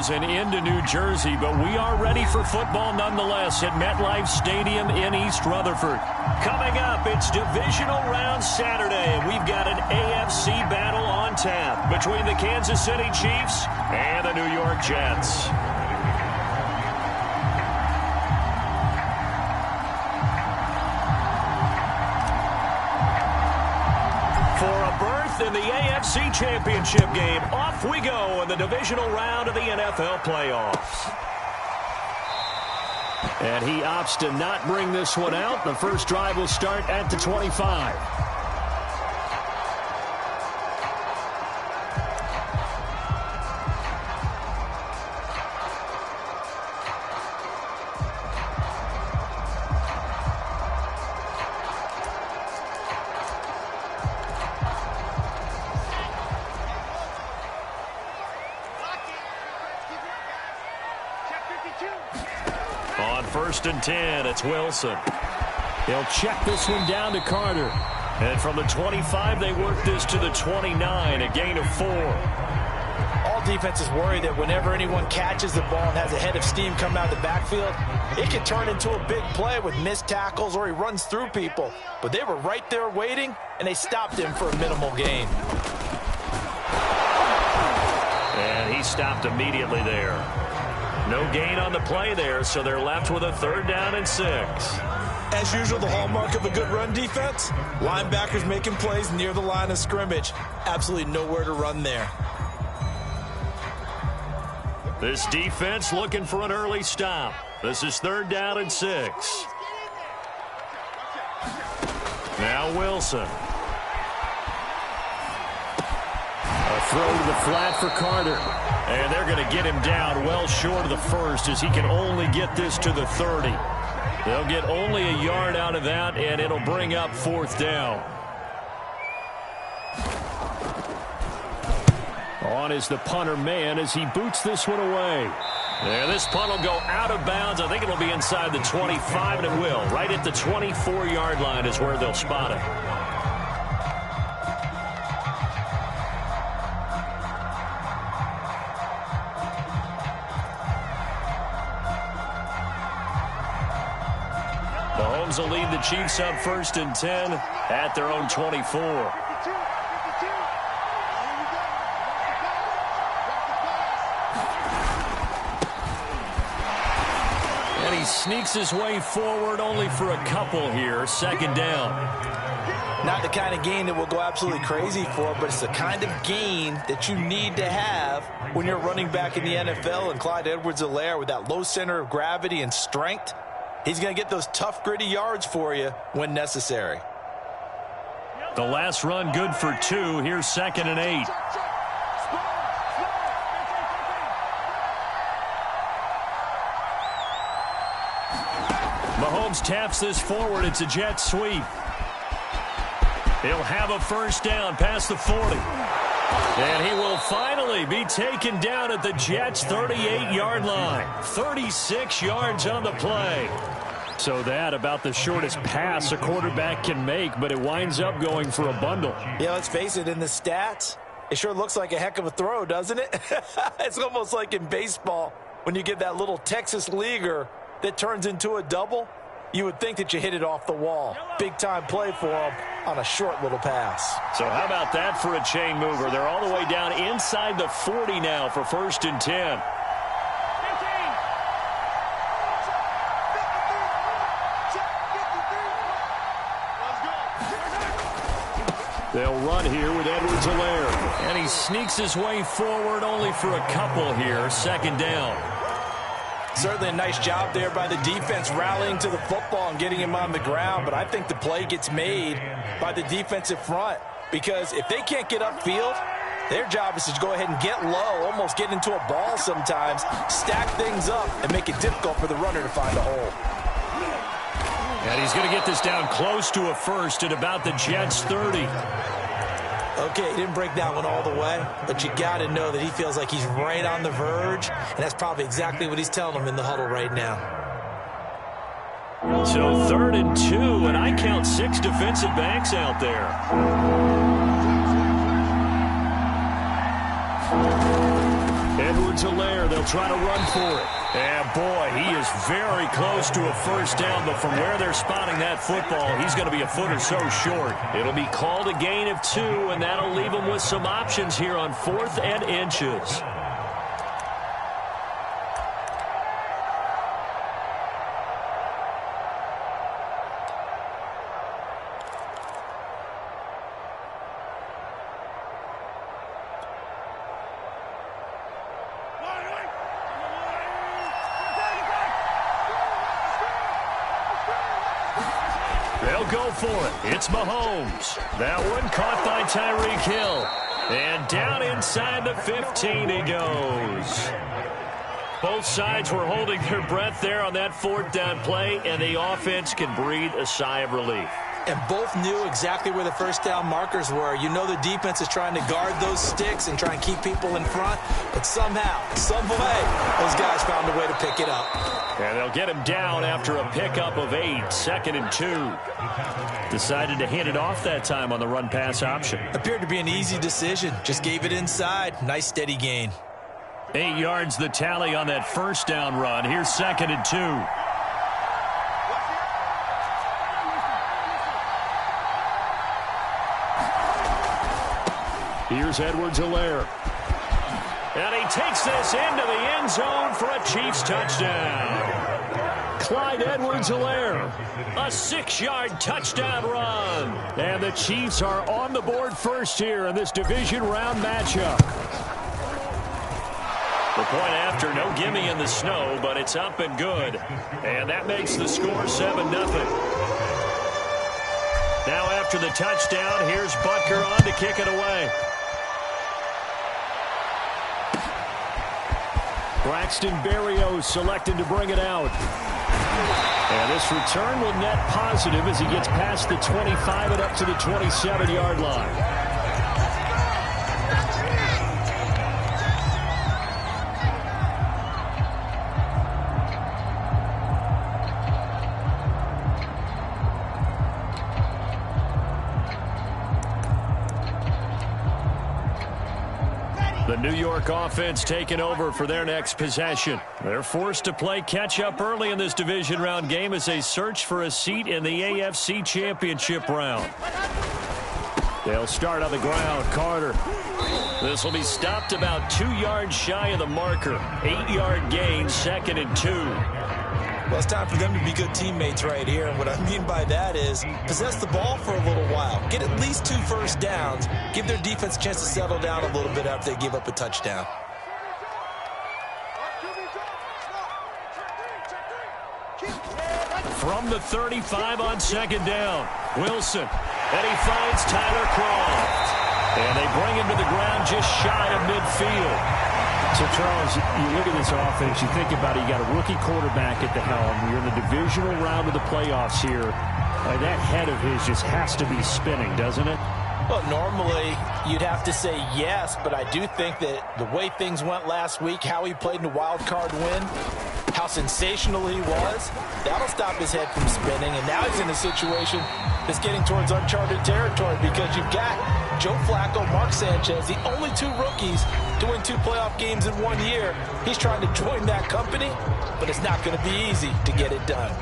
is and into New Jersey, but we are ready for football nonetheless at MetLife Stadium in East Rutherford. Coming up, it's divisional round Saturday, and we've got an AFC battle on tap between the Kansas City Chiefs and the New York Jets. In the AFC Championship game, off we go in the divisional round of the NFL playoffs. And he opts to not bring this one out. The first drive will start at the 25. On 1st and 10, it's Wilson. He'll check this one down to Carter. And from the 25, they work this to the 29, a gain of 4. All defenses worry that whenever anyone catches the ball and has a head of steam coming out of the backfield, it can turn into a big play with missed tackles or he runs through people. But they were right there waiting, and they stopped him for a minimal gain. And he stopped immediately there. No gain on the play there, so they're left with a 3rd down and 6. As usual, the hallmark of a good run defense, linebackers making plays near the line of scrimmage. Absolutely nowhere to run there. This defense looking for an early stop. This is 3rd down and 6. Now Wilson. A throw to the flat for Carter. And they're going to get him down well short of the first as he can only get this to the 30. They'll get only a yard out of that, and it'll bring up 4th down. On is the punter man as he boots this one away. And this punt will go out of bounds. I think it'll be inside the 25, and it will. Right at the 24-yard line is where they'll spot it. Mahomes will lead the Chiefs up 1st and 10 at their own 24. And he sneaks his way forward only for a couple here. 2nd down. Not the kind of gain that we'll go absolutely crazy for, but it's the kind of gain that you need to have when you're running back in the NFL. And Clyde Edwards-Helaire with that low center of gravity and strength, he's going to get those tough, gritty yards for you when necessary. The last run good for 2. Here's 2nd and 8. Mahomes taps this forward. It's a jet sweep. He'll have a 1st down past the 40. And he will finally be taken down at the Jets' 38-yard line. 36 yards on the play. So that about the shortest pass a quarterback can make, but it winds up going for a bundle. Yeah, let's face it, in the stats, it sure looks like a heck of a throw, doesn't it? It's almost like in baseball when you get that little Texas leaguer that turns into a double. You would think that you hit it off the wall. Big-time play for him on a short little pass. So how about that for a chain mover? They're all the way down inside the 40 now for 1st and 10. They'll run here with Edwards-Helaire. And he sneaks his way forward only for a couple here. 2nd down. Certainly a nice job there by the defense rallying to the football and getting him on the ground. But I think the play gets made by the defensive front. Because if they can't get upfield, their job is to go ahead and get low, almost get into a ball sometimes, stack things up, and make it difficult for the runner to find a hole. And he's going to get this down close to a 1st at about the Jets' 30. Okay, he didn't break that one all the way, but you got to know that he feels like he's right on the verge, and that's probably exactly what he's telling them in the huddle right now. So 3rd and 2, and I count 6 defensive backs out there. Edwards-Helaire. They'll try to run for it. And, boy, he is very close to a first down, but from where they're spotting that football, he's going to be a foot or so short. It'll be called a gain of 2, and that'll leave them with some options here on 4th and inches. They'll go for it. It's Mahomes. That one caught by Tyreek Hill. And down inside the 15 he goes. Both sides were holding their breath there on that 4th down play, and the offense can breathe a sigh of relief. And both knew exactly where the first down markers were. You know the defense is trying to guard those sticks and try and keep people in front, but somehow, some way, those guys found a way to pick it up. And they'll get him down after a pickup of 8, 2nd and 2. Decided to hand it off that time on the run-pass option. Appeared to be an easy decision. Just gave it inside. Nice steady gain. 8 yards the tally on that first down run. Here's 2nd and 2. Here's Edwards-Helaire. And he takes this into the end zone for a Chiefs touchdown. Clyde Edwards-Helaire, a 6-yard touchdown run. And the Chiefs are on the board first here in this division round matchup. The point after, no gimme in the snow, but it's up and good. And that makes the score 7-0. Now after the touchdown, here's Butker on to kick it away. Braxton Berrios selected to bring it out. And this return will net positive as he gets past the 25 and up to the 27-yard line. The New York offense taking over for their next possession. They're forced to play catch-up early in this division round game as they search for a seat in the AFC Championship round. They'll start on the ground. Carter. This will be stopped about 2 yards shy of the marker. 8-yard gain, 2nd and 2. Well, it's time for them to be good teammates right here. And what I mean by that is possess the ball for a little while. Get at least 2 first downs. Give their defense a chance to settle down a little bit after they give up a touchdown. From the 35 on 2nd down, Wilson. And he finds Tyler Croft. And they bring him to the ground just shy of midfield. So, Charles, you look at this offense, you think about it, you got a rookie quarterback at the helm. You're in the divisional round of the playoffs here. That head of his just has to be spinning, doesn't it? Well, normally you'd have to say yes, but I do think that the way things went last week, how he played in the wild card win, how sensational he was, that'll stop his head from spinning. And now he's in a situation that's getting towards uncharted territory because you've got Joe Flacco, Mark Sanchez, the only 2 rookies to win 2 playoff games in 1 year. He's trying to join that company, but it's not going to be easy to get it done.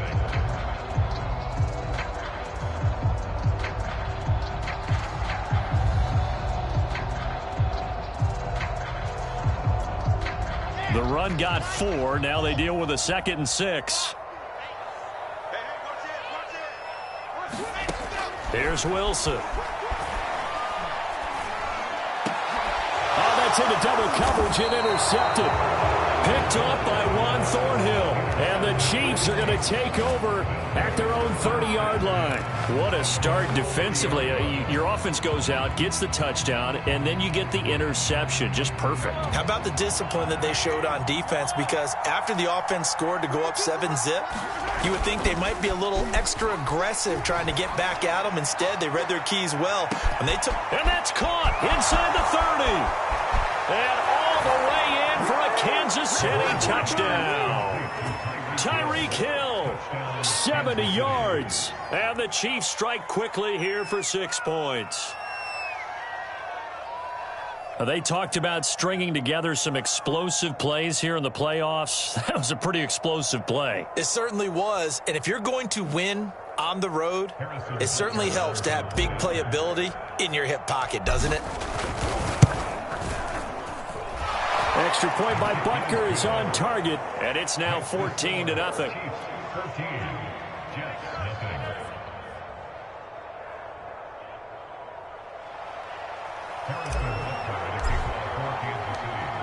The run got 4. Now they deal with a 2nd and 6. Here's Wilson. Oh, that's into double coverage and intercepted. Picked up by Juan Thornhill. And the Chiefs are going to take over at their own 30-yard line. What a start defensively. Your offense goes out, gets the touchdown, and then you get the interception. Just perfect. How about the discipline that they showed on defense? Because after the offense scored to go up 7-zip, you would think they might be a little extra aggressive trying to get back at them. Instead, they read their keys well. And that's caught inside the 30. And all the way in for a Kansas City touchdown. Tyreek Hill, 70 yards. And the Chiefs strike quickly here for 6 points. They talked about stringing together some explosive plays here in the playoffs. That was a pretty explosive play. It certainly was. And if you're going to win on the road, it certainly helps to have big playability in your hip pocket, doesn't it? Extra point by Butker is on target. And it's now 14-0.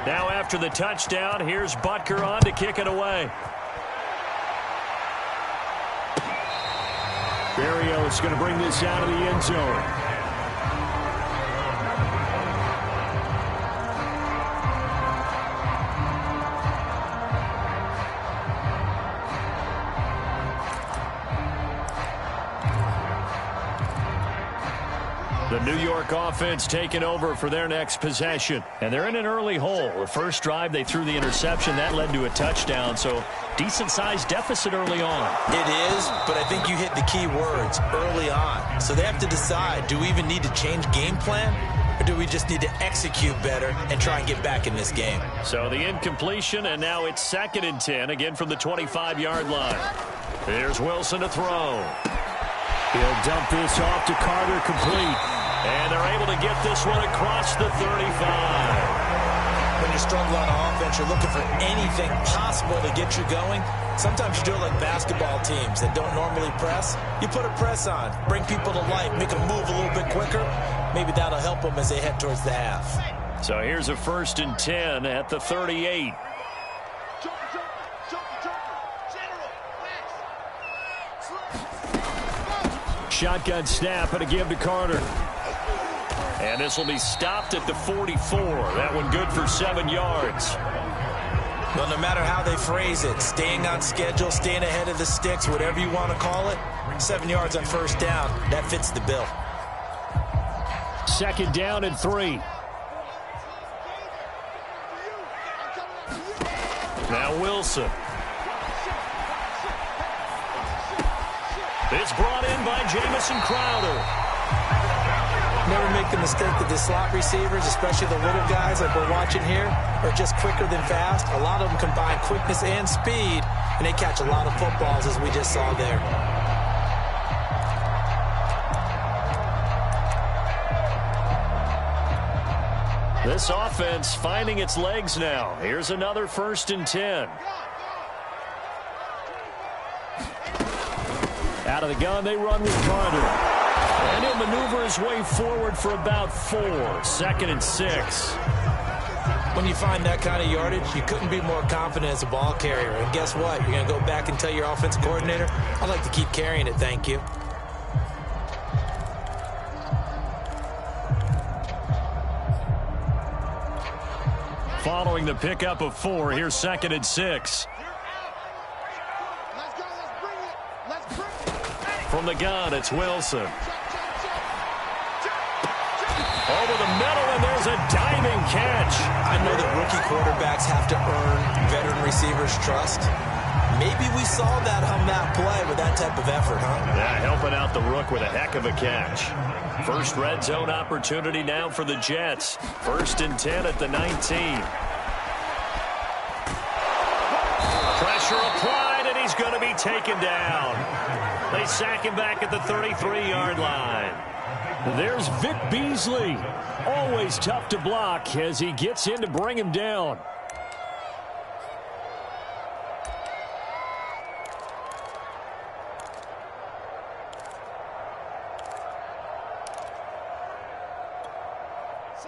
Now after the touchdown, here's Butker on to kick it away. Barrios going to bring this out of the end zone. The New York offense taking over for their next possession. And they're in an early hole. The first drive, they threw the interception. That led to a touchdown. So decent-sized deficit early on. It is, but I think you hit the key words, early on. So they have to decide, do we even need to change game plan? Or do we just need to execute better and try and get back in this game? So the incompletion, and now it's 2nd and 10, again from the 25-yard line. Here's Wilson to throw. He'll dump this off to Carter, complete. And they're able to get this one across the 35. When you struggle on offense, you're looking for anything possible to get you going. Sometimes you do it like basketball teams that don't normally press. You put a press on, bring people to life, make them move a little bit quicker. Maybe that'll help them as they head towards the half. So here's a 1st and 10 at the 38. Shotgun snap and a give to Carter. And this will be stopped at the 44. That one good for 7 yards. Well, no matter how they phrase it, staying on schedule, staying ahead of the sticks, whatever you want to call it, 7 yards on 1st down, that fits the bill. 2nd down and 3. Now Wilson. It's brought in by Jamison Crowder. Never make the mistake that the slot receivers, especially the little guys like we're watching here, are just quicker than fast. A lot of them combine quickness and speed, and they catch a lot of footballs, as we just saw there. This offense finding its legs now. Here's another 1st and 10. Out of the gun, they run with Carter. And he'll maneuver his way forward for about 4. 2nd and 6. When you find that kind of yardage, you couldn't be more confident as a ball carrier. And guess what? You're going to go back and tell your offensive coordinator, I'd like to keep carrying it, thank you. Following the pickup of 4, here's 2nd and 6. From the gun, it's Wilson. Over the middle, and there's a diving catch. I know that rookie quarterbacks have to earn veteran receivers' trust. Maybe we saw that on that play with that type of effort, huh? Yeah, helping out the rook with a heck of a catch. First red zone opportunity now for the Jets. 1st and 10 at the 19. Pressure applied, and he's going to be taken down. They sack him back at the 33-yard line. There's Vic Beasley. Always tough to block as he gets in to bring him down.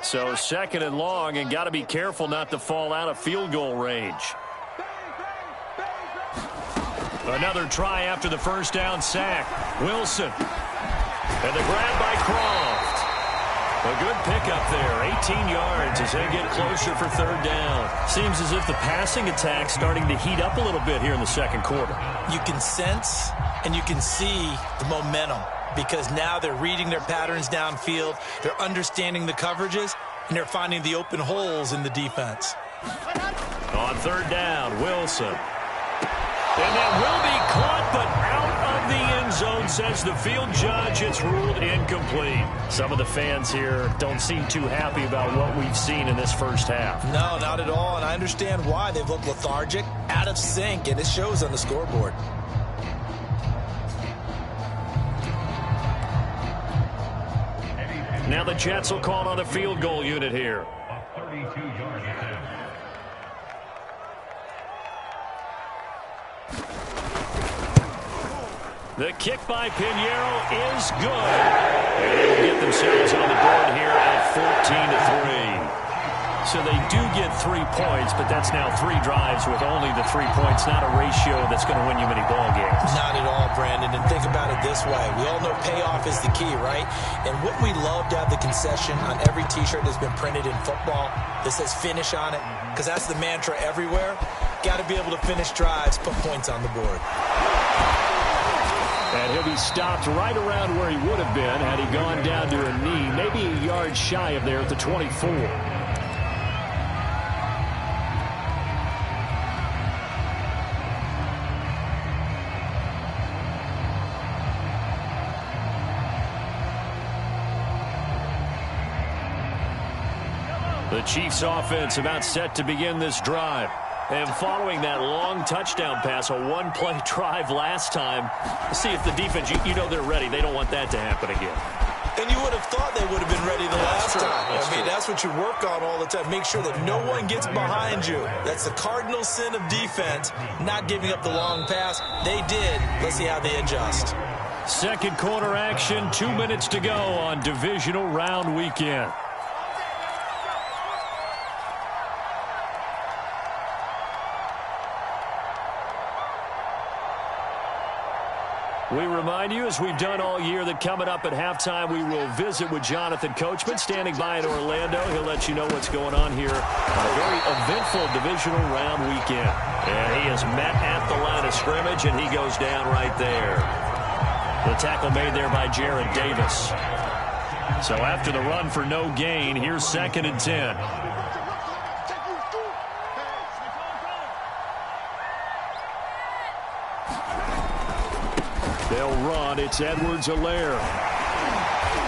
So 2nd and long, and got to be careful not to fall out of field goal range. Another try after the 1st down sack. Wilson. And the grab by Croft. A good pickup there. 18 yards as they get closer for 3rd down. Seems as if the passing attack's starting to heat up a little bit here in the 2nd quarter. You can sense and you can see the momentum because now they're reading their patterns downfield. They're understanding the coverages, and they're finding the open holes in the defense. On 3rd down, Wilson. And that will be caught, but out of the end zone zone, says the field judge. It's ruled incomplete. Some of the fans here don't seem too happy about what we've seen in this first half. No, not at all, and I understand why. They've looked lethargic, out of sync, and it shows on the scoreboard. Now the Jets will call on the field goal unit here. The kick by Pinheiro is good. And they will get themselves on the board here at 14-3. So they do get 3 points, but that's now 3 drives with only the 3 points, not a ratio that's going to win you many ball games. Not at all, Brandon, and think about it this way. We all know payoff is the key, right? And wouldn't we love to have the concession on every T-shirt that's been printed in football that says finish on it? Because that's the mantra everywhere. Got to be able to finish drives, put points on the board. And he'll be stopped right around where he would have been had he gone down to a knee, maybe a yard shy of there at the 24. The Chiefs offense about set to begin this drive. And following that long touchdown pass, a one-play drive last time, see if the defense, you know they're ready. They don't want that to happen again. And you would have thought they would have been ready the last time. That's what you work on all the time. Make sure that no one gets behind you. That's the cardinal sin of defense, not giving up the long pass. They did. Let's see how they adjust. Second quarter action, 2 minutes to go on divisional round weekend. We remind you, as we've done all year, that coming up at halftime, we will visit with Jonathan Coachman, standing by in Orlando. He'll let you know what's going on here on a very eventful divisional round weekend. And he is met at the line of scrimmage, and he goes down right there. The tackle made there by Jared Davis. So after the run for no gain, here's 2nd and 10. They'll run. It's Edwards-Helaire.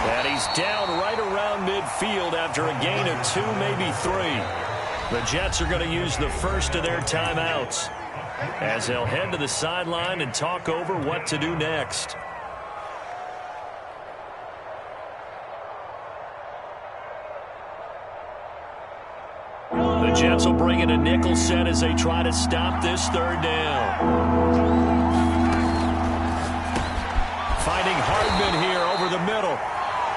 And he's down right around midfield after a gain of 2, maybe 3. The Jets are going to use the first of their timeouts as they'll head to the sideline and talk over what to do next. The Jets will bring in a nickel set as they try to stop this 3rd down. Finding Hardman here over the middle.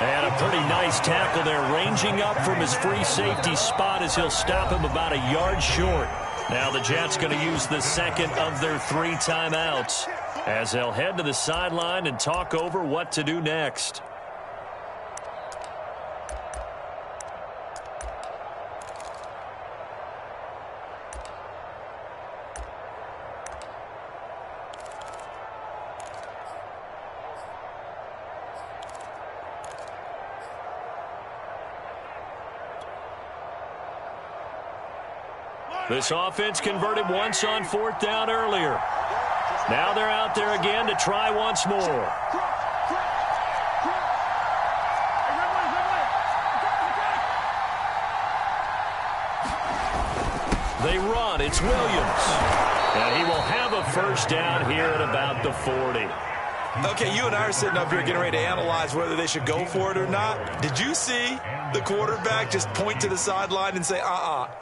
And a pretty nice tackle there, ranging up from his free safety spot as he'll stop him about a yard short. Now the Jets going to use the second of their 3 timeouts as they'll head to the sideline and talk over what to do next. This offense converted once on 4th down earlier. Now they're out there again to try once more. They run. It's Williams. And he will have a first down here at about the 40. Okay, you and I are sitting up here getting ready to analyze whether they should go for it or not. Did you see the quarterback just point to the sideline and say,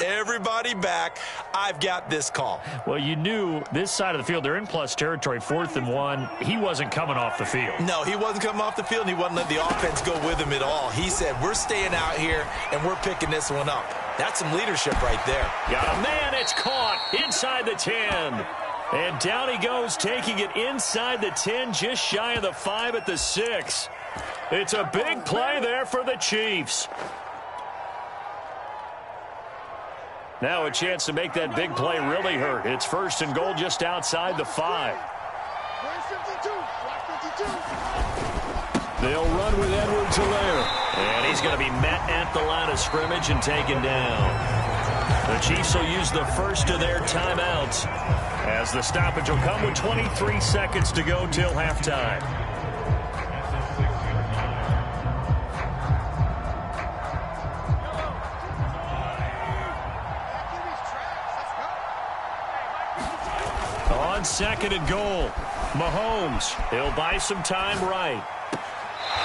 everybody back, I've got this call? Well, you knew this side of the field, they're in plus territory, 4th and 1. He wasn't coming off the field. No, he wasn't coming off the field, and he wasn't letting the offense go with him at all. He said, we're staying out here, and we're picking this one up. That's some leadership right there. Got a man, it's caught inside the 10. And down he goes, taking it inside the 10, just shy of the 5 at the 6. It's a big play there for the Chiefs. Now a chance to make that big play really hurt. It's 1st and goal just outside the 5. They'll run with Edwards-Helaire. And he's going to be met at the line of scrimmage and taken down. The Chiefs will use the first of their timeouts as the stoppage will come with 23 seconds to go till halftime. On second and goal, Mahomes. He'll buy some time right.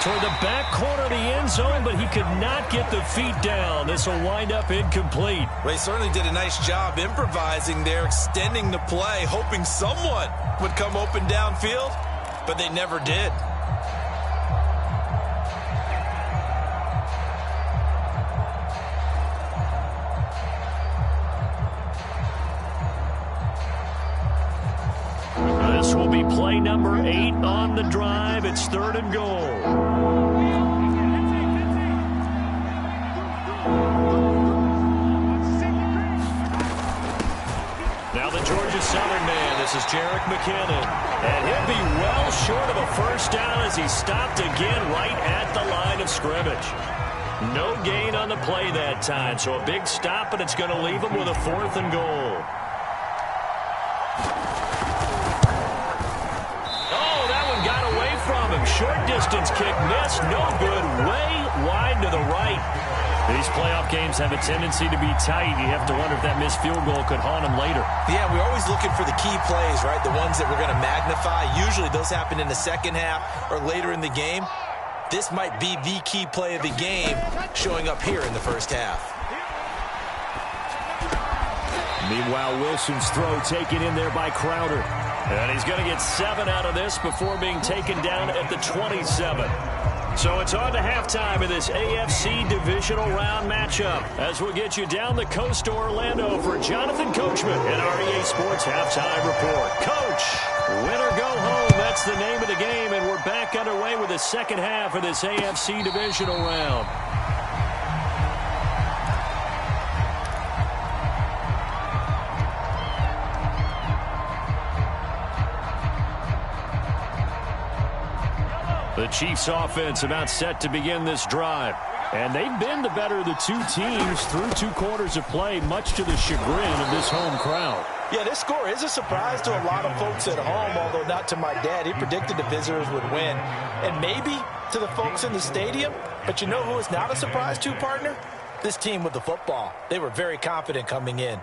Toward the back corner of the end zone, but he could not get the feet down. This will wind up incomplete. Well, he certainly did a nice job improvising there, extending the play, hoping someone would come open downfield, but they never did. This will be play number 8 on the drive. It's third and goal. Now the Georgia Southern man. This is Jerick McKinnon. And he'll be well short of a first down as he stopped again right at the line of scrimmage. No gain on the play that time. So a big stop, and it's going to leave him with a 4th and goal. From him. Short distance kick missed. No good. Way wide to the right. These playoff games have a tendency to be tight. You have to wonder if that missed field goal could haunt him later. Yeah, we're always looking for the key plays, right? The ones that we're going to magnify. Usually those happen in the second half or later in the game. This might be the key play of the game showing up here in the first half. Meanwhile, Wilson's throw taken in there by Crowder. And he's going to get 7 out of this before being taken down at the 27. So it's on to halftime of this AFC divisional round matchup as we'll get you down the coast to Orlando for Jonathan Coachman and our EA Sports Halftime Report. Coach, win or go home, that's the name of the game, and we're back underway with the second half of this AFC divisional round. The Chiefs offense about set to begin this drive. And they've been the better of the two teams through 2 quarters of play, much to the chagrin of this home crowd. Yeah, this score is a surprise to a lot of folks at home, although not to my dad. He predicted the visitors would win. And maybe to the folks in the stadium. But you know who is not a surprise to, partner? This team with the football. They were very confident coming in.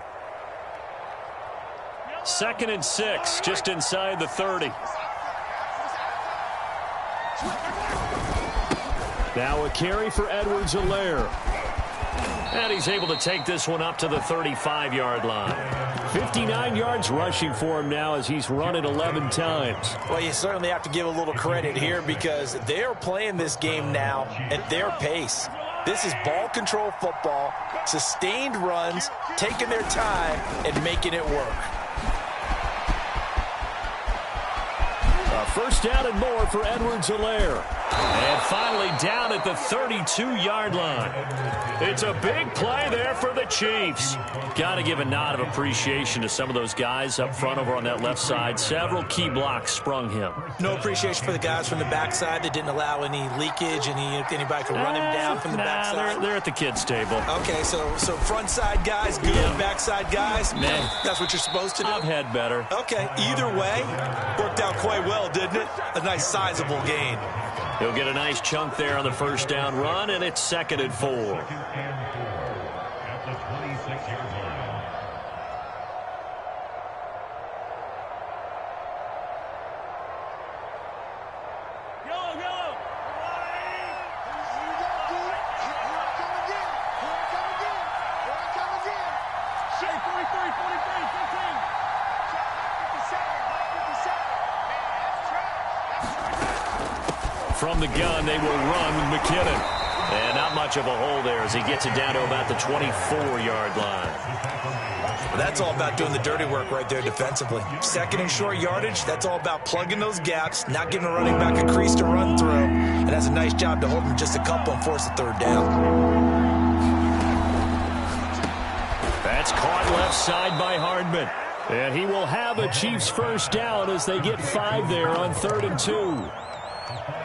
2nd and 6, just inside the 30. Now a carry for Edwards-Helaire. And he's able to take this one up to the 35-yard line. 59 yards rushing for him now as he's run it 11 times. Well, you certainly have to give a little credit here because they're playing this game now at their pace. This is ball control football, sustained runs, taking their time and making it work. First down and more for Edwards-Helaire. And finally down at the 32-yard line. It's a big play there for the Chiefs. Got to give a nod of appreciation to some of those guys up front over on that left side. Several key blocks sprung him. No appreciation for the guys from the backside that didn't allow any leakage, anybody could run him down from the backside. They're at the kids' table. Okay, so front side guys, good. Backside guys, that's what you're supposed to do? I've had better. Okay, either way, worked out quite well, didn't it? A nice sizable gain. He'll get a nice chunk there on the first down run, and it's 2nd and 4. From the gun, they will run McKinnon. And not much of a hole there as he gets it down to about the 24-yard line. Well, that's all about doing the dirty work right there defensively. 2nd and short yardage, that's all about plugging those gaps, not giving a running back a crease to run through, and has a nice job to hold him just a couple and force the 3rd down. That's caught left side by Hardman. And he will have a Chiefs first down as they get 5 there on 3rd and 2.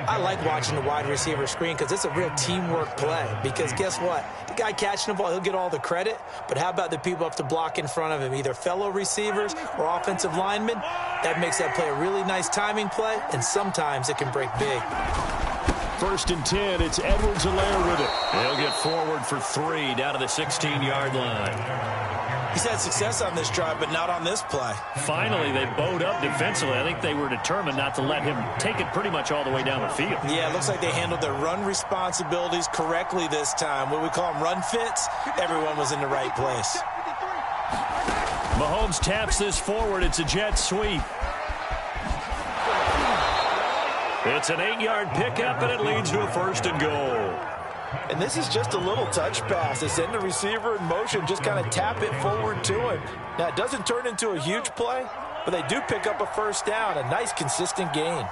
I like watching the wide receiver screen because it's a real teamwork play. Because guess what? The guy catching the ball, he'll get all the credit. But how about the people up to block in front of him, either fellow receivers or offensive linemen? That makes that play a really nice timing play, and sometimes it can break big. 1st and 10, it's Edwards-Helaire with it. He'll get forward for 3 down to the 16-yard line. He's had success on this drive, but not on this play. Finally, they bowed up defensively. I think they were determined not to let him take it pretty much all the way down the field. Yeah, it looks like they handled their run responsibilities correctly this time. What we call them run fits, everyone was in the right place. Mahomes taps this forward. It's a jet sweep. It's an 8-yard pickup, and it leads to a 1st and goal. And this is just a little touch pass. They send the receiver in motion, just kind of tap it forward to him. Now, it doesn't turn into a huge play, but they do pick up a 1st down, a nice, consistent gain.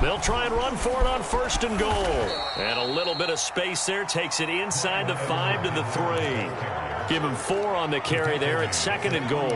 They'll try and run for it on 1st and goal. And a little bit of space there takes it inside the 5 to the 3. Give him 4 on the carry there at 2nd and goal.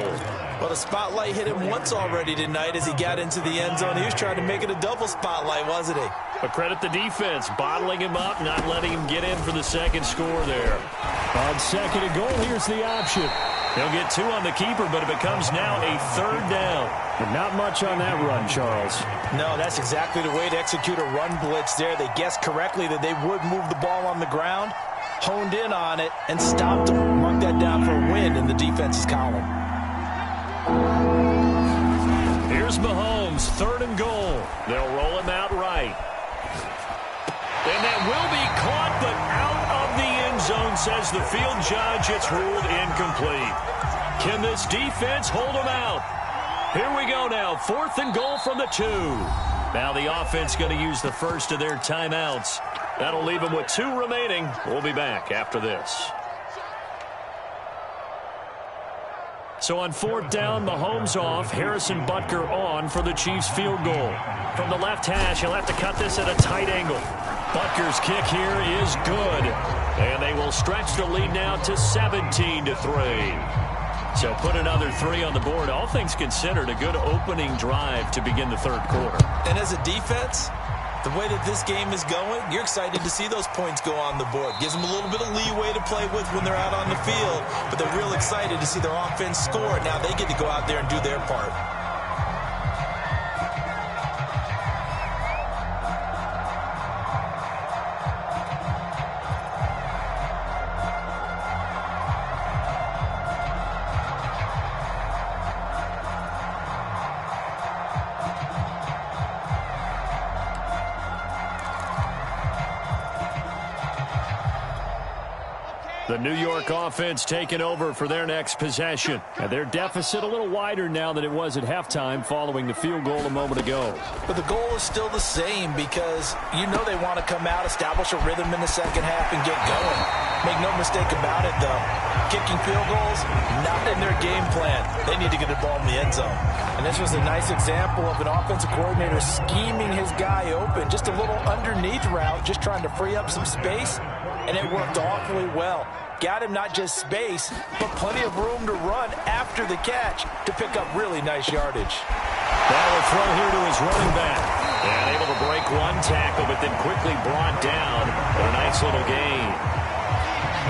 Well, the spotlight hit him once already tonight as he got into the end zone. He was trying to make it a double spotlight, wasn't he? But credit the defense, bottling him up, not letting him get in for the 2nd score there. On 2nd and goal, here's the option. He'll get 2 on the keeper, but it becomes now a 3rd down. But not much on that run, Charles. No, that's exactly the way to execute a run blitz there. They guessed correctly that they would move the ball on the ground, honed in on it, and stopped them. Mark that down for a win in the defense's column. Here's Mahomes, 3rd and goal. They'll roll him out right. And that will be caught, but out of the end zone, says the field judge. It's ruled incomplete. Can this defense hold him out? Here we go now, 4th and goal from the 2. Now the offense going to use the first of their timeouts. That'll leave them with 2 remaining. We'll be back after this. So on 4th down, Mahomes off, Harrison Butker on for the Chiefs field goal. From the left hash, he'll have to cut this at a tight angle. Butker's kick here is good. And they will stretch the lead now to 17 to 3. So put another 3 on the board. All things considered, a good opening drive to begin the 3rd quarter. And as a defense, the way that this game is going, you're excited to see those points go on the board. Gives them a little bit of leeway to play with when they're out on the field, but they're real excited to see their offense score. Now they get to go out there and do their part. The New York offense taking over for their next possession. And their deficit a little wider now than it was at halftime following the field goal a moment ago. But the goal is still the same because you know they want to come out, establish a rhythm in the 2nd half, and get going. Make no mistake about it, though. Kicking field goals, not in their game plan. They need to get the ball in the end zone. And this was a nice example of an offensive coordinator scheming his guy open. Just a little underneath route, just trying to free up some space. And it worked awfully well. Got him not just space, but plenty of room to run after the catch to pick up really nice yardage. That will throw here to his running back. And able to break 1 tackle, but then quickly brought down for a nice little gain.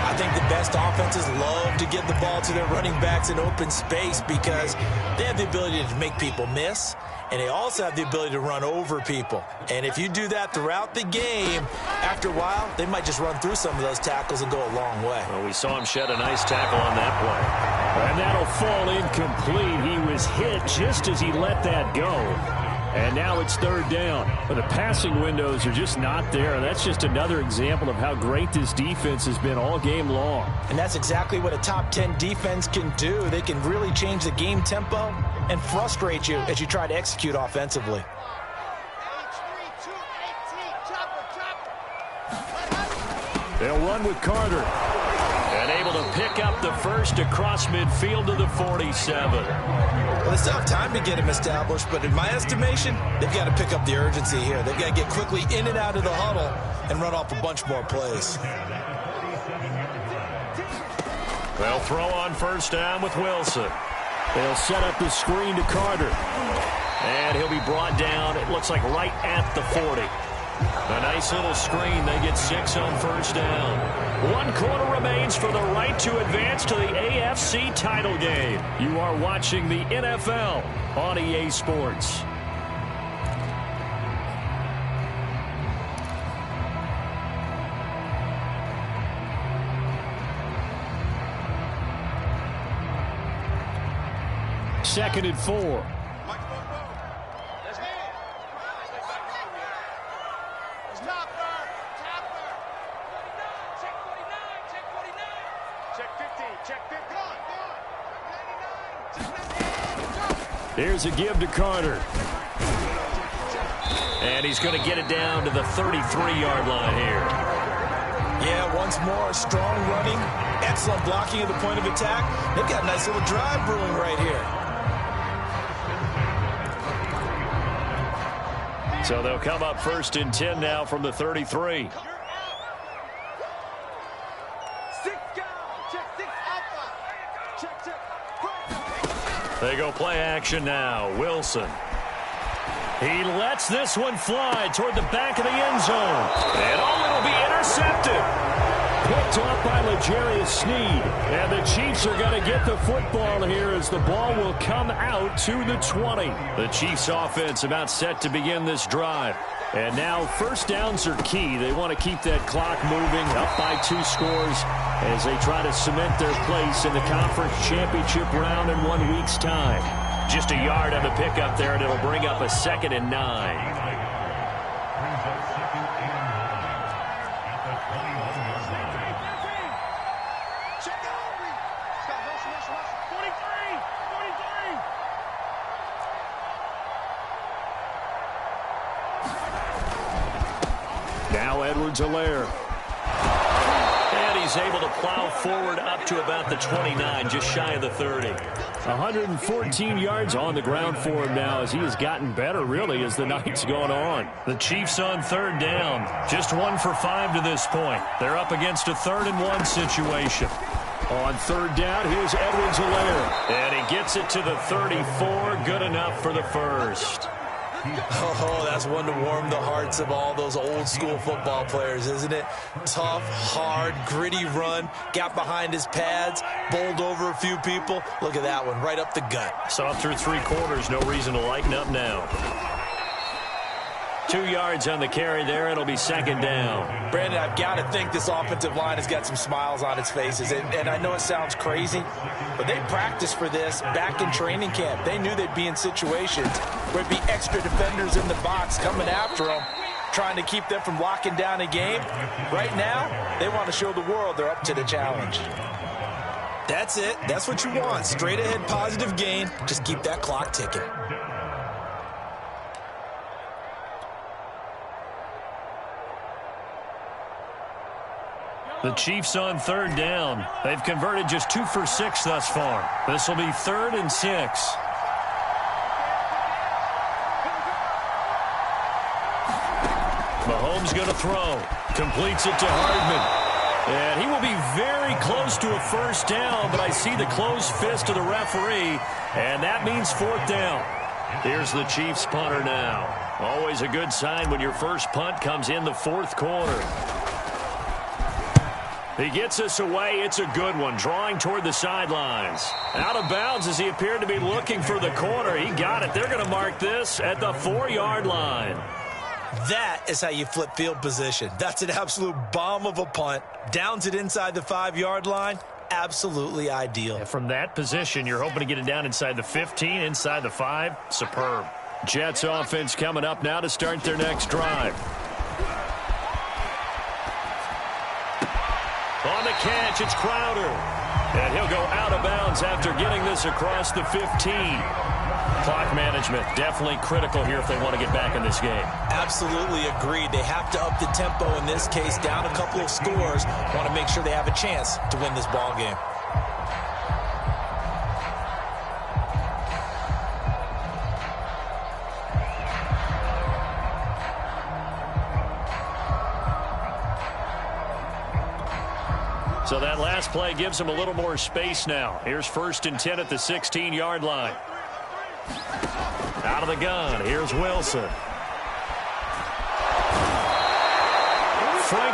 I think the best offenses love to get the ball to their running backs in open space because they have the ability to make people miss. And they also have the ability to run over people. And if you do that throughout the game, after a while, they might just run through some of those tackles and go a long way. Well, we saw him shed a nice tackle on that play. And that'll fall incomplete. He was hit just as he let that go. And now it's 3rd down. But the passing windows are just not there. That's just another example of how great this defense has been all game long. And that's exactly what a top 10 defense can do. They can really change the game tempo and frustrate you as you try to execute offensively. They'll run with Carter. And able to pick up the first across midfield to the 47. Well, they still have time to get him established, but in my estimation, they've got to pick up the urgency here. They've got to get quickly in and out of the huddle and run off a bunch more plays. They'll throw on 1st down with Wilson. They'll set up the screen to Carter. And he'll be brought down, it looks like right at the 40. A nice little screen. They get 6 on first down. 1 quarter remains for the right to advance to the AFC title game. You are watching the NFL on EA Sports. Second and 4. Here's a give to Carter. And he's going to get it down to the 33-yard line here. Yeah, once more, strong running, excellent blocking at the point of attack. They've got a nice little drive brewing right here. So they'll come up first and 10 now from the 33. They go play action now. Wilson. He lets this one fly toward the back of the end zone. And it'll be intercepted. Picked off by L'Jarius Sneed. And the Chiefs are going to get the football here as the ball will come out to the 20. The Chiefs offense about set to begin this drive. And now first downs are key. They want to keep that clock moving, up by 2 scores as they try to cement their place in the conference championship round in 1 week's time. Just a yard on the pickup there, and it'll bring up a 2nd and 9. Now Edwards-Helaire. And he's able to plow forward up to about the 29, just shy of the 30. 114 yards on the ground for him now as he has gotten better, really, as the night's gone on. The Chiefs on third down. Just 1 for 5 to this point. They're up against a 3rd and 1 situation. On third down, here's Edwards-Helaire. And he gets it to the 34. Good enough for the first. Oh, that's one to warm the hearts of all those old-school football players, isn't it? Tough, hard, gritty run, got behind his pads, bowled over a few people. Look at that one, right up the gut. Saw through 3 quarters, no reason to lighten up now. 2 yards on the carry there. It'll be 2nd down. Brandon, I've got to think this offensive line has got some smiles on its faces. And I know it sounds crazy, but they practiced for this back in training camp. They knew they'd be in situations where there'd be extra defenders in the box coming after them, trying to keep them from locking down a game. Right now, they want to show the world they're up to the challenge. That's it. That's what you want. Straight ahead positive gain. Just keep that clock ticking. The Chiefs on third down. They've converted just 2 for 6 thus far. This will be 3rd and 6. Mahomes going to throw. Completes it to Hardman. And he will be very close to a first down, but I see the closed fist of the referee, and that means 4th down. Here's the Chiefs punter now. Always a good sign when your first punt comes in the 4th quarter. He gets us away. It's a good one, drawing toward the sidelines. Out of bounds as he appeared to be looking for the corner. He got it. They're going to mark this at the 4-yard line. That is how you flip field position. That's an absolute bomb of a punt. Downs it inside the 5-yard line. Absolutely ideal. And from that position, you're hoping to get it down inside the 15, inside the 5. Superb. Jets offense coming up now to start their next drive. On the catch, it's Crowder. And he'll go out of bounds after getting this across the 15. Clock management, definitely critical here if they want to get back in this game. Absolutely agreed. They have to up the tempo in this case, down a couple of scores. Want to make sure they have a chance to win this ball game. So that last play gives them a little more space now. Here's 1st and 10 at the 16-yard line. Out of the gun, here's Wilson.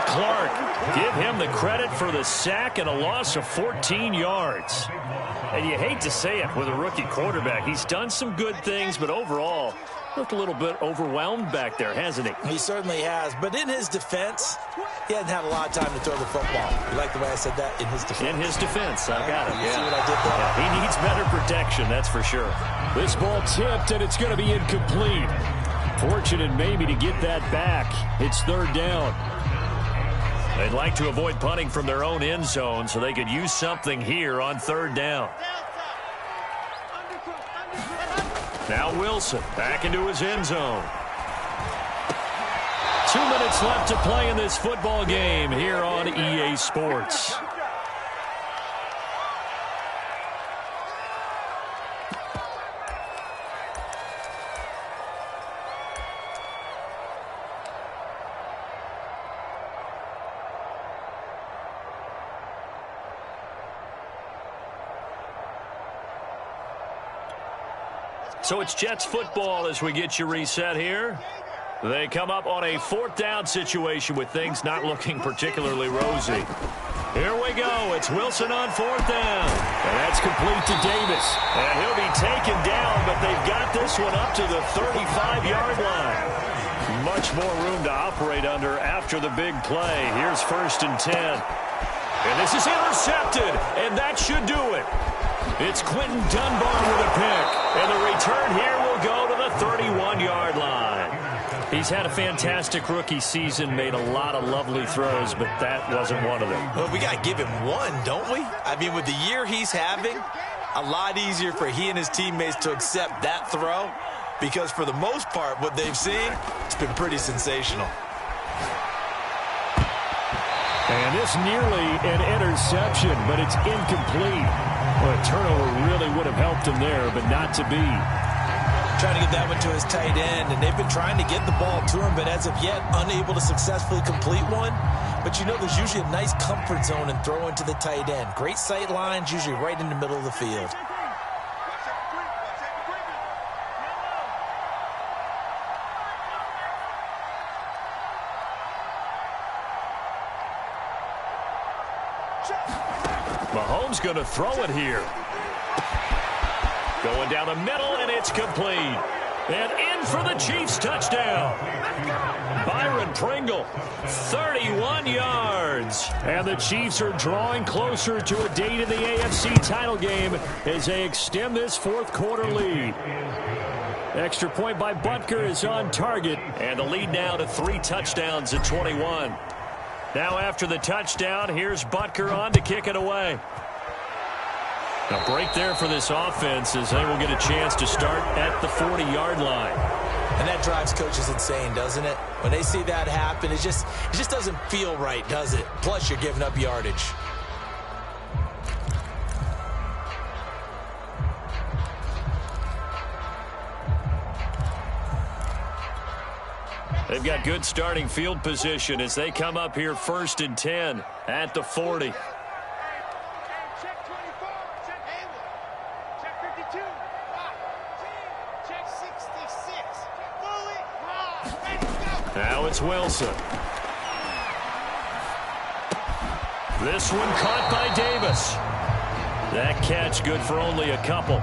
Clark. Give him the credit for the sack and a loss of 14 yards. And you hate to say it with a rookie quarterback. He's done some good things, but overall, looked a little bit overwhelmed back there, hasn't he? He certainly has. But in his defense, he hasn't had a lot of time to throw the football. You like the way I said that? In his defense. In his defense. I got it. You see what I did there? Yeah, he needs better protection, that's for sure. This ball tipped, and it's going to be incomplete. Fortunate maybe to get that back. It's third down. They'd like to avoid punting from their own end zone so they could use something here on third down. Now Wilson back into his end zone. 2 minutes left to play in this football game here on EA Sports. So it's Jets football as we get you reset here. They come up on a fourth down situation with things not looking particularly rosy. Here we go. It's Wilson on fourth down. And that's complete to Davis. And he'll be taken down, but they've got this one up to the 35-yard line. Much more room to operate under after the big play. Here's 1st and 10. And this is intercepted, and that should do it. It's Quentin Dunbar with a pick. And the return here will go to the 31-yard line. He's had a fantastic rookie season, made a lot of lovely throws, but that wasn't one of them. Well, we got to give him one, don't we? I mean, with the year he's having, a lot easier for he and his teammates to accept that throw because for the most part, what they've seen, it's been pretty sensational. And this nearly an interception, but it's incomplete. Well, a turnover really would have helped him there, but not to be. Trying to get that one to his tight end, and they've been trying to get the ball to him, but as of yet, unable to successfully complete one. But you know, there's usually a nice comfort zone in throwing to the tight end. Great sight lines, usually right in the middle of the field. Mahomes going to throw it here. Going down the middle, and it's complete. And in for the Chiefs touchdown. Byron Pringle, 31 yards. And the Chiefs are drawing closer to a date in the AFC title game as they extend this fourth quarter lead. Extra point by Butker is on target. And the lead now to 3 touchdowns at 21. Now after the touchdown, here's Butker on to kick it away. A break there for this offense as they will get a chance to start at the 40-yard line. And that drives coaches insane, doesn't it? When they see that happen, it just doesn't feel right, does it? Plus, you're giving up yardage. They've got good starting field position as they come up here 1st and 10 at the 40. Now it's Wilson. This one caught by Davis. That catch good for only a couple.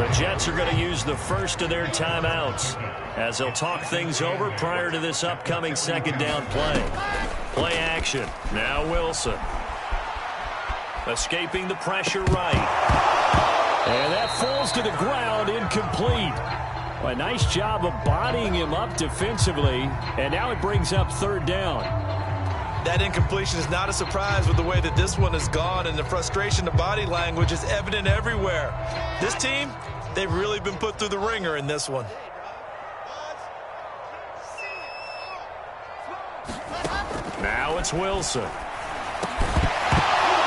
The Jets are going to use the first of their timeouts as they'll talk things over prior to this upcoming second down play. Play action. Now Wilson. Escaping the pressure right. And that falls to the ground, incomplete. A nice job of bodying him up defensively, and now it brings up third down. That incompletion is not a surprise with the way that this one has gone, and the frustration, the body language is evident everywhere. This team, they've really been put through the ringer in this one. Now it's Wilson.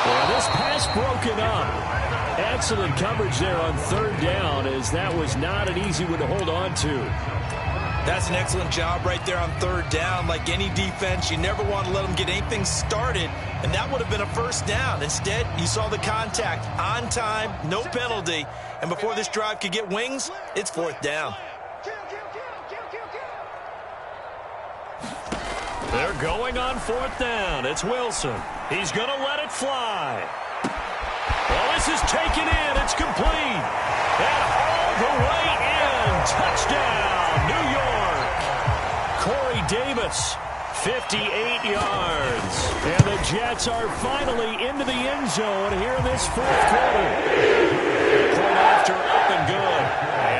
Well, this pass broken up. Excellent coverage there on third down as that was not an easy one to hold on to. That's an excellent job right there on third down. Like any defense, you never want to let them get anything started, and that would have been a first down. Instead, you saw the contact on time, no penalty, and before this drive could get wings, it's fourth down. They're going on 4th down. It's Wilson. He's going to let it fly. Well, this is taken in. It's complete. And all the way in. Touchdown, New York. Corey Davis, 58 yards. And the Jets are finally into the end zone here in this 4th quarter. Point after up and good.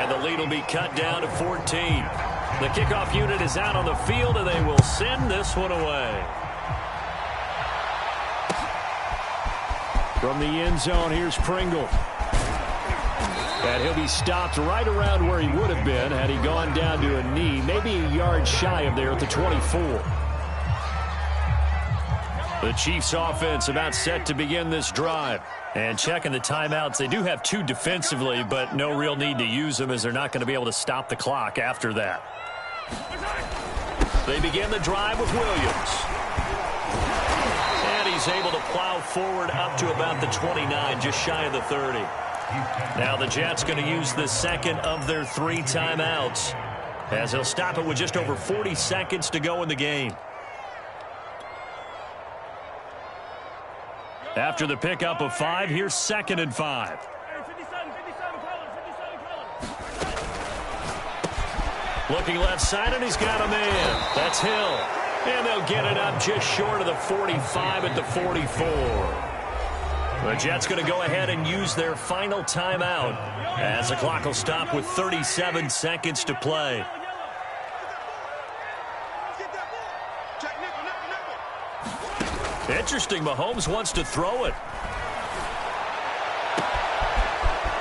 And the lead will be cut down to 14. The kickoff unit is out on the field, and they will send this one away. From the end zone, here's Pringle. And he'll be stopped right around where he would have been had he gone down to a knee, maybe a yard shy of there at the 24. The Chiefs offense about set to begin this drive. And checking the timeouts, they do have 2 defensively, but no real need to use them as they're not going to be able to stop the clock after that. They begin the drive with Williams. And he's able to plow forward up to about the 29, just shy of the 30. Now the Jets going to use the second of their 3 timeouts, as he'll stop it with just over 40 seconds to go in the game. After the pickup of 5, here's 2nd and 5. Looking left side, and he's got a man. That's Hill. And they'll get it up just short of the 45 at the 44. The Jets going to go ahead and use their final timeout, as the clock will stop with 37 seconds to play. Interesting, Mahomes wants to throw it.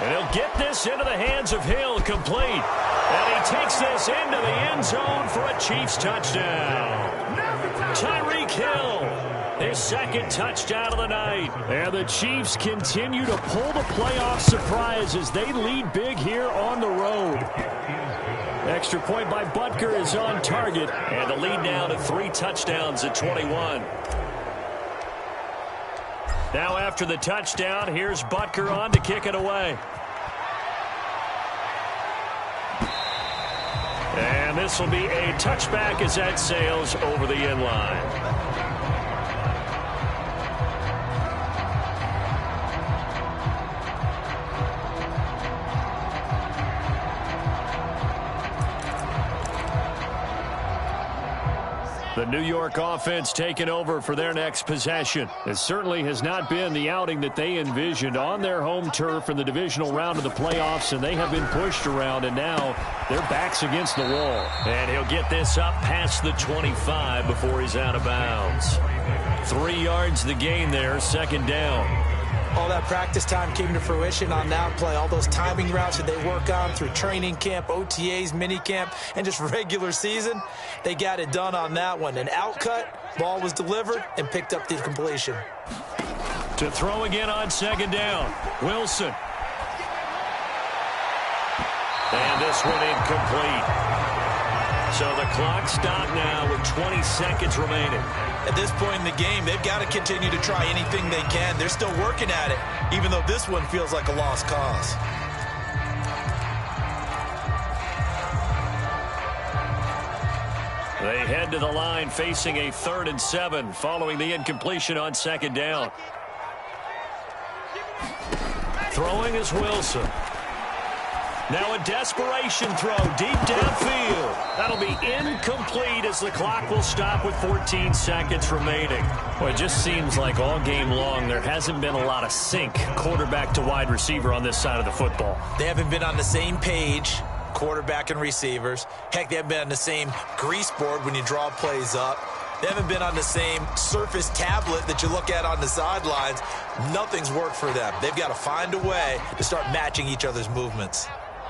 And he'll get this into the hands of Hill, complete. And he takes this into the end zone for a Chiefs touchdown. Tyreek Hill, his 2nd touchdown of the night. And the Chiefs continue to pull the playoff surprise as they lead big here on the road. Extra point by Butker is on target. And the lead now to 3 touchdowns at 21. Now after the touchdown, here's Butker on to kick it away. And this will be a touchback as that sails over the end line. The New York offense taking over for their next possession. It certainly has not been the outing that they envisioned on their home turf in the divisional round of the playoffs, and they have been pushed around, and now their back's against the wall. And he'll get this up past the 25 before he's out of bounds. 3 yards the gain there, 2nd down. All that practice time came to fruition on that play. All those timing routes that they work on through training camp, OTAs, minicamp, and just regular season, they got it done on that one. An outcut, ball was delivered, and picked up the completion. To throw again on 2nd down, Wilson. And this one incomplete. So the clock stopped now with 20 seconds remaining. At this point in the game, they've got to continue to try anything they can. They're still working at it, even though this one feels like a lost cause. They head to the line facing a 3rd and 7 following the incompletion on 2nd down. Throwing is Wilson. Now a desperation throw deep downfield. That'll be incomplete as the clock will stop with 14 seconds remaining. Well, it just seems like all game long there hasn't been a lot of sync quarterback to wide receiver on this side of the football. They haven't been on the same page, quarterback and receivers. Heck, they haven't been on the same grease board when you draw plays up. They haven't been on the same surface tablet that you look at on the sidelines. Nothing's worked for them. They've got to find a way to start matching each other's movements.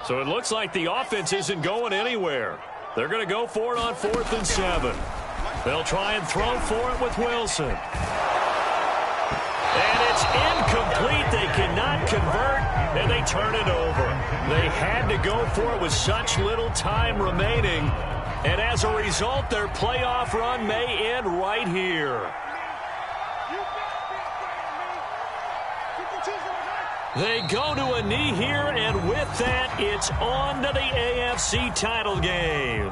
So it looks like the offense isn't going anywhere. They're going to go for it on 4th and 7. They'll try and throw for it with Wilson. And it's incomplete. They cannot convert, and they turn it over. They had to go for it with such little time remaining. And as a result, their playoff run may end right here. They go to a knee here, and with that, it's on to the AFC title game.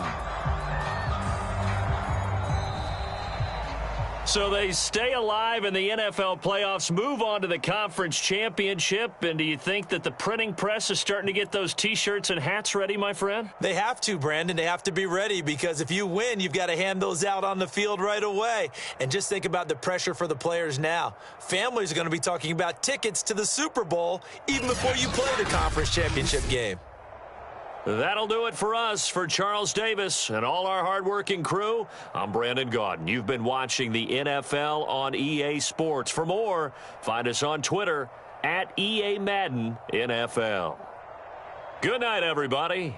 So they stay alive in the NFL playoffs, move on to the conference championship. And do you think that the printing press is starting to get those T-shirts and hats ready, my friend? They have to, Brandon. They have to be ready because if you win, you've got to hand those out on the field right away. And just think about the pressure for the players now. Families are going to be talking about tickets to the Super Bowl even before you play the conference championship game. That'll do it for us. For Charles Davis and all our hardworking crew, I'm Brandon Gaudin. You've been watching the NFL on EA Sports. For more, find us on Twitter @EA Madden NFL. Good night, everybody.